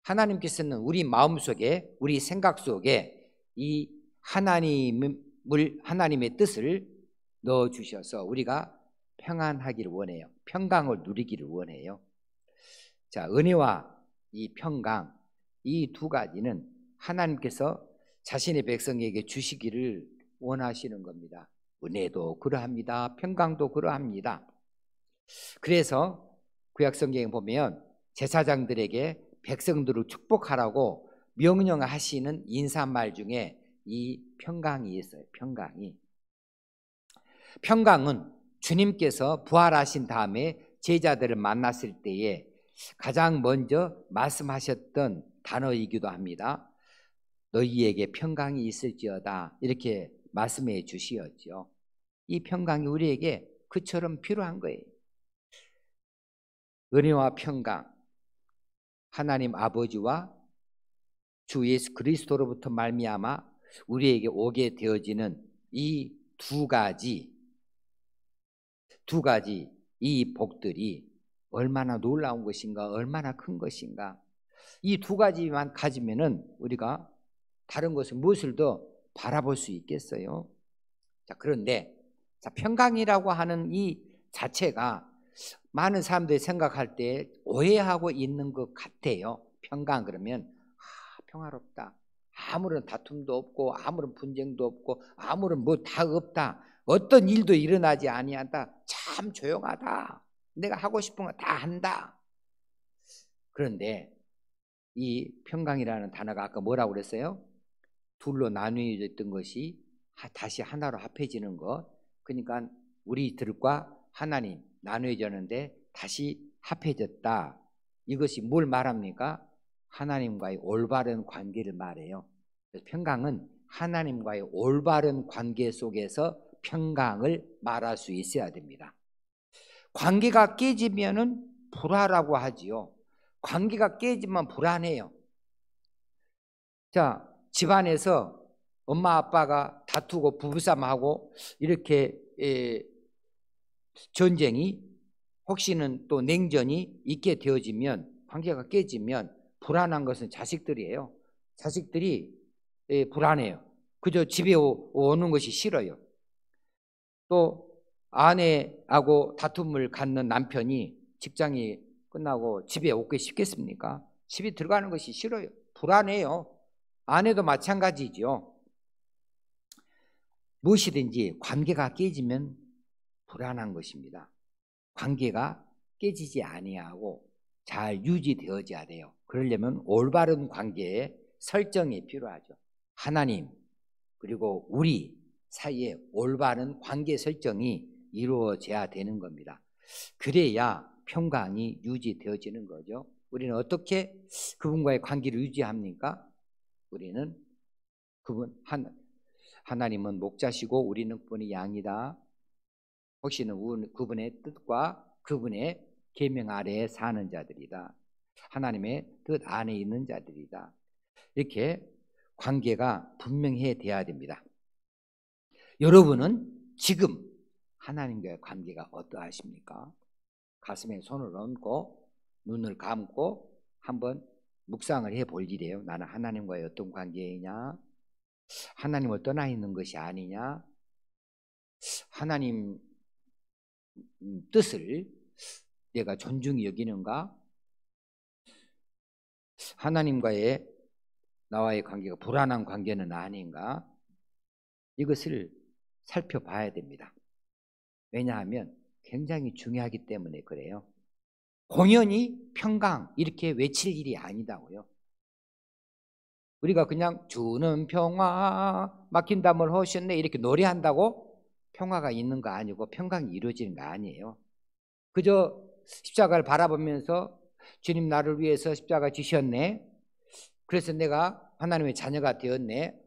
하나님께서는 우리 마음속에, 우리 생각 속에 이 하나님의 뜻을 넣어 주셔서 우리가 평안하기를 원해요. 평강을 누리기를 원해요. 자, 은혜와 이 평강, 이 두 가지는 하나님께서 자신의 백성에게 주시기를 원하시는 겁니다. 은혜도 그러합니다. 평강도 그러합니다. 그래서 구약성경에 보면 제사장들에게 백성들을 축복하라고 명령하시는 인사말 중에 이 평강이 있어요. 평강은 주님께서 부활하신 다음에 제자들을 만났을 때에 가장 먼저 말씀하셨던 단어이기도 합니다. 너희에게 평강이 있을지어다, 이렇게 말씀해 주시었죠. 이 평강이 우리에게 그처럼 필요한 거예요. 은혜와 평강, 하나님 아버지와 주 예수 그리스도로부터 말미암아 우리에게 오게 되어지는 이 두 가지 이 복들이 얼마나 놀라운 것인가, 얼마나 큰 것인가. 이 두 가지만 가지면은 우리가 다른 것을 무엇을 더 바라볼 수 있겠어요? 자, 그런데 평강이라고 하는 이 자체가 많은 사람들이 생각할 때 오해하고 있는 것 같아요. 평강 그러면 평화롭다, 아무런 다툼도 없고 아무런 분쟁도 없고 아무런 뭐 다 없다, 어떤 일도 일어나지 아니한다, 참 조용하다, 내가 하고 싶은 거 다 한다. 그런데 이 평강이라는 단어가 아까 뭐라고 그랬어요? 둘로 나누어졌던 것이 다시 하나로 합해지는 것. 그러니까 우리들과 하나님 나누어졌는데 다시 합해졌다. 이것이 뭘 말합니까? 하나님과의 올바른 관계를 말해요. 그래서 평강은 하나님과의 올바른 관계 속에서 평강을 말할 수 있어야 됩니다. 관계가 깨지면은 불화라고 하지요. 관계가 깨지면 불안해요. 자, 집안에서 엄마 아빠가 다투고 부부싸움하고 이렇게 전쟁이, 혹시는 또 냉전이 있게 되어지면, 관계가 깨지면 불안한 것은 자식들이에요. 자식들이 불안해요. 그저 집에 오는 것이 싫어요. 또 아내하고 다툼을 갖는 남편이 직장이 끝나고 집에 오기 쉽겠습니까? 집에 들어가는 것이 싫어요. 불안해요. 아내도 마찬가지죠. 무엇이든지 관계가 깨지면 불안한 것입니다. 관계가 깨지지 아니하고 잘 유지되어져야 돼요. 그러려면 올바른 관계의 설정이 필요하죠. 하나님 그리고 우리 사이에 올바른 관계 설정이 이루어져야 되는 겁니다. 그래야 평강이 유지되어지는 거죠. 우리는 어떻게 그분과의 관계를 유지합니까? 우리는 하나님은 목자시고 우리는 그분의 양이다. 혹시는 그분의 뜻과 그분의 계명 아래에 사는 자들이다. 하나님의 뜻 안에 있는 자들이다. 이렇게 관계가 분명해야 돼야 됩니다. 여러분은 지금 하나님과의 관계가 어떠하십니까? 가슴에 손을 얹고 눈을 감고 한번 묵상을 해볼 일이에요. 나는 하나님과의 어떤 관계이냐? 하나님을 떠나 있는 것이 아니냐? 하나님 뜻을 내가 존중히 여기는가? 하나님과의 나와의 관계가 불안한 관계는 아닌가? 이것을 살펴봐야 됩니다. 왜냐하면 굉장히 중요하기 때문에 그래요. 공연히 평강 이렇게 외칠 일이 아니다고요. 우리가 그냥 주는 평화 막힌담을 하셨네 이렇게 노래한다고 평화가 있는 거 아니고 평강이 이루어지는 거 아니에요. 그저 십자가를 바라보면서 주님 나를 위해서 십자가 지셨네, 그래서 내가 하나님의 자녀가 되었네,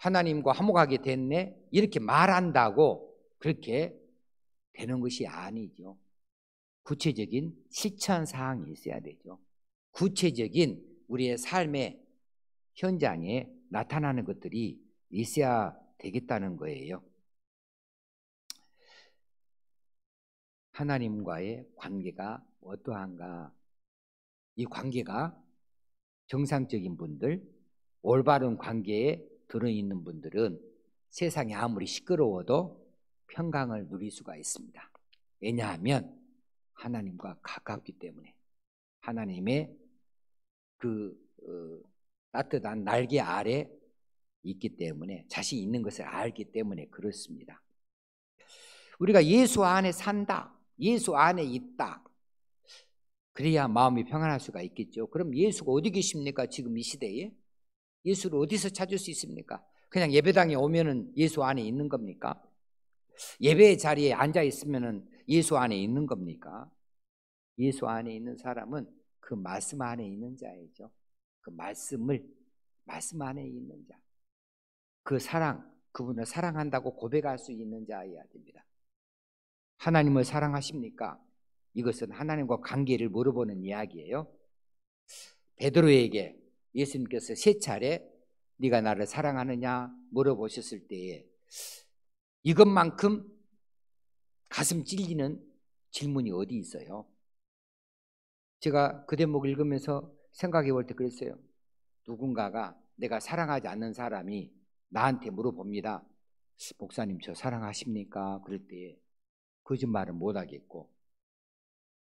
하나님과 화목하게 됐네, 이렇게 말한다고 그렇게 되는 것이 아니죠. 구체적인 실천 사항이 있어야 되죠. 구체적인 우리의 삶의 현장에 나타나는 것들이 있어야 되겠다는 거예요. 하나님과의 관계가 어떠한가? 이 관계가 정상적인 분들, 올바른 관계에 들어있는 분들은 세상이 아무리 시끄러워도 평강을 누릴 수가 있습니다. 왜냐하면 하나님과 가깝기 때문에, 하나님의 그 따뜻한 날개 아래 있기 때문에, 자신 있는 것을 알기 때문에 그렇습니다. 우리가 예수 안에 산다, 예수 안에 있다, 그래야 마음이 평안할 수가 있겠죠. 그럼 예수가 어디 계십니까? 지금 이 시대에 예수를 어디서 찾을 수 있습니까? 그냥 예배당에 오면은 예수 안에 있는 겁니까? 예배 자리에 앉아 있으면은 예수 안에 있는 겁니까? 예수 안에 있는 사람은 그 말씀 안에 있는 자이죠. 그 말씀 안에 있는 자, 그 사랑, 그분을 사랑한다고 고백할 수 있는 자여야 됩니다. 하나님을 사랑하십니까? 이것은 하나님과 관계를 물어보는 이야기예요. 베드로에게 예수님께서 3차례 네가 나를 사랑하느냐 물어보셨을 때에 이것만큼 가슴 찔리는 질문이 어디 있어요? 제가 그 대목을 읽으면서 생각해 볼 때 그랬어요. 누군가가 내가 사랑하지 않는 사람이 나한테 물어봅니다. 목사님 저 사랑하십니까? 그럴 때 거짓말은 못하겠고,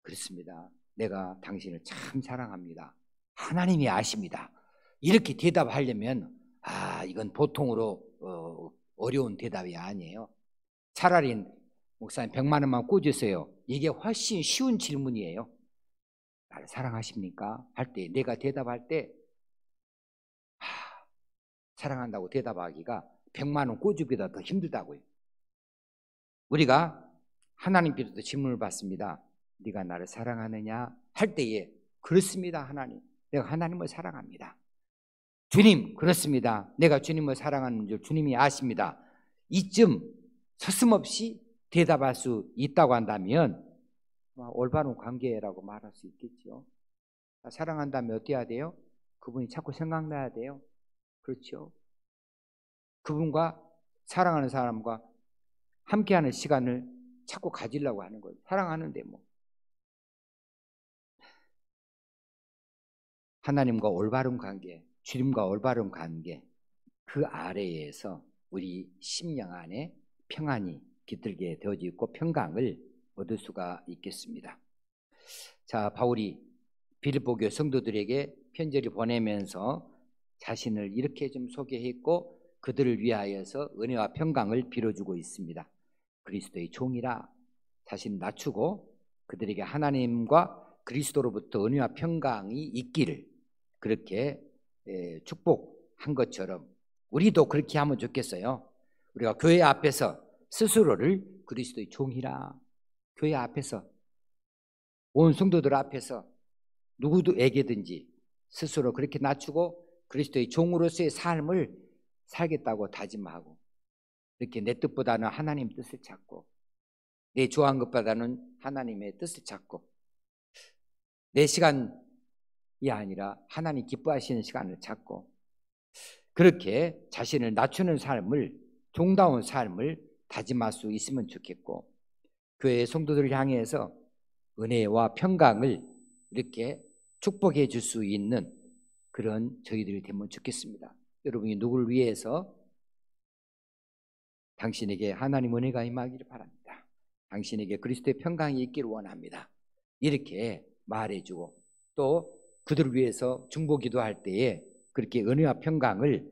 그렇습니다. 내가 당신을 참 사랑합니다. 하나님이 아십니다. 이렇게 대답하려면 이건 보통으로 어려운 대답이 아니에요. 차라리 목사님 100만 원만 꽂으세요. 이게 훨씬 쉬운 질문이에요. 나를 사랑하십니까? 할 때 내가 대답할 때 사랑한다고 대답하기가 100만 원 꽂기보다 더 힘들다고요. 우리가 하나님께서도 질문을 받습니다. 네가 나를 사랑하느냐 할 때에 그렇습니다. 하나님, 내가 하나님을 사랑합니다. 주님, 그렇습니다. 내가 주님을 사랑하는 줄 주님이 아십니다. 이쯤 서슴없이 대답할 수 있다고 한다면 올바른 관계라고 말할 수 있겠죠. 사랑한다면 어떻게 해야 돼요? 그분이 자꾸 생각나야 돼요. 그렇죠. 그분과 사랑하는 사람과 함께하는 시간을 자꾸 가지려고 하는 거예요. 사랑하는데 뭐. 하나님과 올바른 관계, 주님과 올바른 관계, 그 아래에서 우리 심령 안에 평안이 깃들게 되어져 있고 평강을 얻을 수가 있겠습니다. 자, 바울이 빌립보 교회 성도들에게 편지를 보내면서 자신을 이렇게 좀 소개했고 그들을 위하여서 은혜와 평강을 빌어주고 있습니다. 그리스도의 종이라 자신을 낮추고 그들에게 하나님과 그리스도로부터 은혜와 평강이 있기를 그렇게 축복한 것처럼 우리도 그렇게 하면 좋겠어요. 우리가 교회 앞에서 스스로를 그리스도의 종이라, 교회 앞에서 온 성도들 앞에서 누구에게든지 스스로 그렇게 낮추고 그리스도의 종으로서의 삶을 살겠다고 다짐하고, 이렇게 내 뜻보다는 하나님 뜻을 찾고 내 좋아한 것보다는 하나님의 뜻을 찾고 내 시간이 아니라 하나님 기뻐하시는 시간을 찾고 그렇게 자신을 낮추는 삶을, 종다운 삶을 다짐할 수 있으면 좋겠고, 교회 성도들을 향해서 은혜와 평강을 이렇게 축복해 줄 수 있는 그런 저희들이 되면 좋겠습니다. 여러분이 누구를 위해서 당신에게 하나님 은혜가 임하기를 바랍니다. 당신에게 그리스도의 평강이 있기를 원합니다. 이렇게 말해주고 또 그들을 위해서 중보기도할 때에 그렇게 은혜와 평강을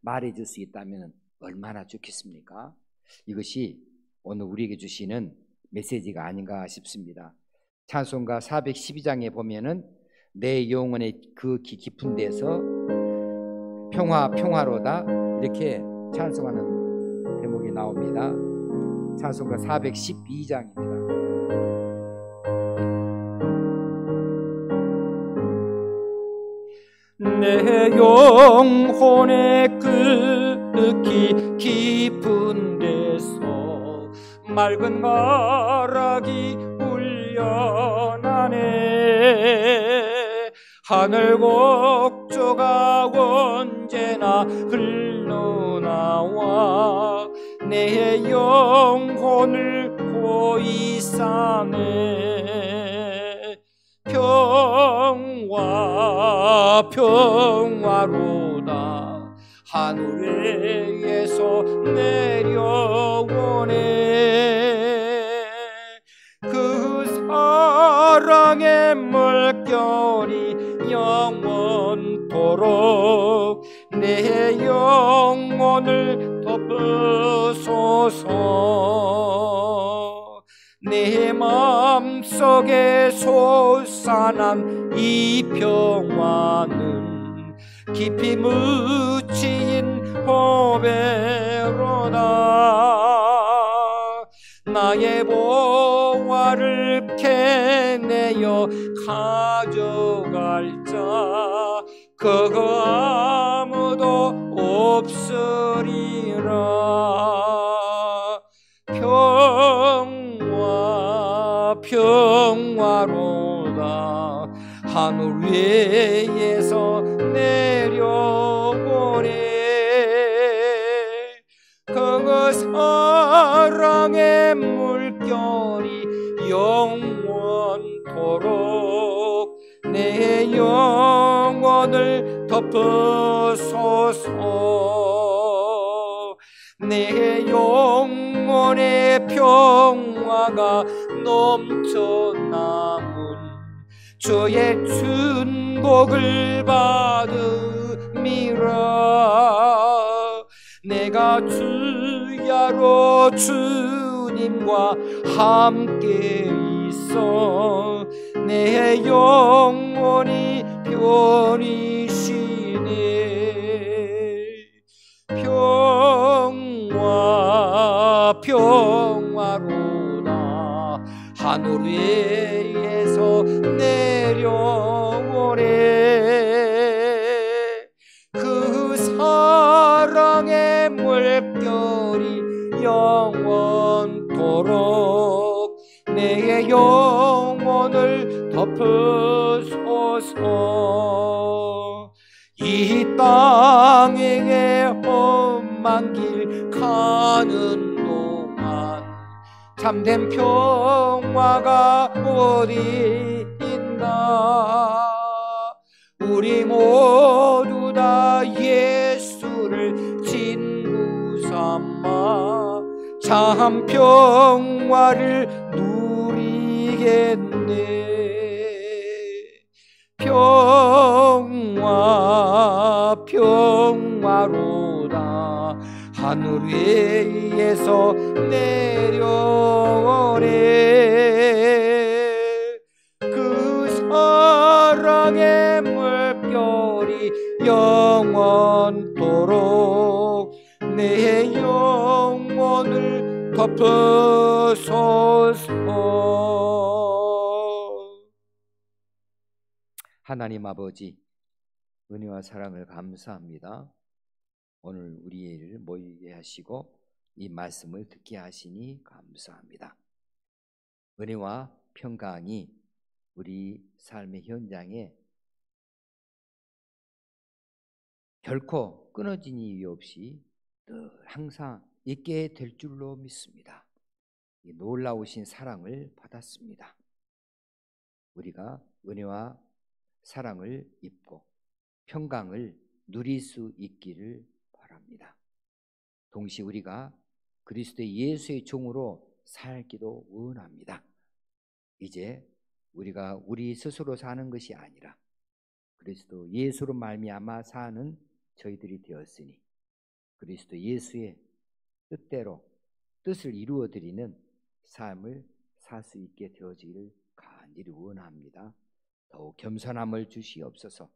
말해줄 수 있다면 얼마나 좋겠습니까? 이것이 오늘 우리에게 주시는 메시지가 아닌가 싶습니다. 찬송가 412장에 보면은 내 영혼의 그 깊은 데서 평화로다 이렇게 찬송하는 대목이 나옵니다. 찬송가 412장입니다.
내 영혼의 그 깊은 데서 맑은 가락이 울려나네. 하늘 곡조가 언제나 흘러나와 내 영혼을 보이사네. 평화로다 하늘에서 내려오네. 그 사랑의 물결이 영원토록 내 영혼을 덮으소서. 내 마음속에 솟아난 이 평화는 깊이 묻힌 보배로다. 나의 보화를 캐내어 가져갈 자 그거 아무도 없으리라. 평화로다. 하늘 위에서 내려오네. 그 사랑의 물결이 영원토록 내 영혼을 덮으소서. 내 영혼의 평화가 넘쳐남은 주의 준복을 받음이라. 내가 주야로 주님과 함께 있어 내 영혼이 편이시네. 평화로다. 하늘 위에서 내려오네. 그 사랑의 물결이 영원토록 내 영혼을 덮으소서. 이 땅의 험한 길 가는 동안 참된 평화가 어디 있나. 우리 모두 다 예수를 친구 삼아 참 평화를 누리겠네. 평화로다. 하늘 위에서 내려오네. 그 사랑의 물결이 영원토록 내 영혼을 덮으소서.
하나님 아버지, 은혜와 사랑을 감사합니다. 오늘 우리를 모이게 하시고 이 말씀을 듣게 하시니 감사합니다. 은혜와 평강이 우리 삶의 현장에 결코 끊어진 이유 없이 늘 항상 있게 될 줄로 믿습니다. 이 놀라우신 사랑을 받았습니다. 우리가 은혜와 사랑을 입고 평강을 누릴 수 있기를 바랍니다. 동시에 우리가 그리스도의 예수의 종으로 살기도 원합니다. 이제 우리가 우리 스스로 사는 것이 아니라 그리스도 예수로 말미암아 사는 저희들이 되었으니 그리스도 예수의 뜻대로 뜻을 이루어드리는 삶을 살 수 있게 되어지기를 간절히 원합니다. 더욱 겸손함을 주시옵소서.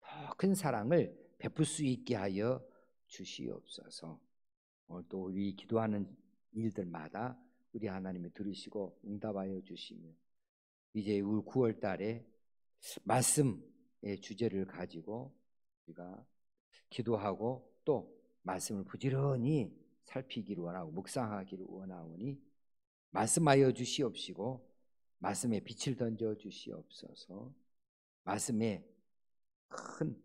더 큰 사랑을 베풀 수 있게 하여 주시옵소서. 오늘 또 우리 기도하는 일들마다 우리 하나님이 들으시고 응답하여 주시며 이제 우리 9월 달에 말씀의 주제를 가지고 우리가 기도하고 또 말씀을 부지런히 살피기를 원하고 묵상하기를 원하오니 말씀하여 주시옵시고 말씀에 빛을 던져 주시옵소서. 말씀에 큰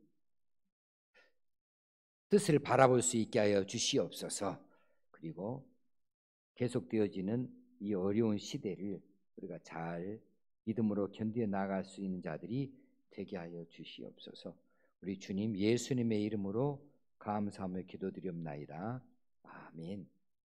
뜻을 바라볼 수 있게 하여 주시옵소서. 그리고 계속되어지는 이 어려운 시대를 우리가 잘 믿음으로 견뎌 나갈 수 있는 자들이 되게 하여 주시옵소서. 우리 주님 예수님의 이름으로 감사하며 기도드리옵나이다. 아멘.